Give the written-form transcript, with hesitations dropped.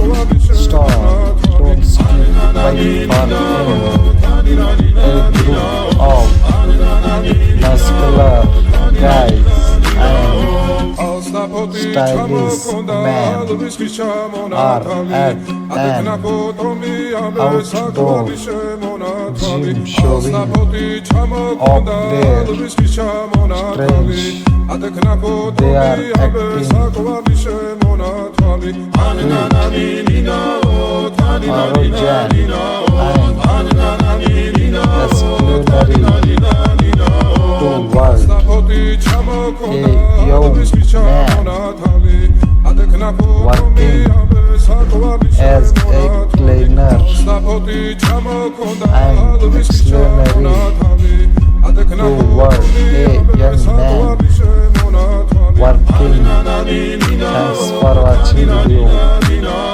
Stop, don't skip, wait for a group of muscular guys and stylish men are at an outdoor gym showing off their strength. They are acting arrogant and toward a young man working as a cleaner and auxiliary toward a young man working. Thanks for watching video.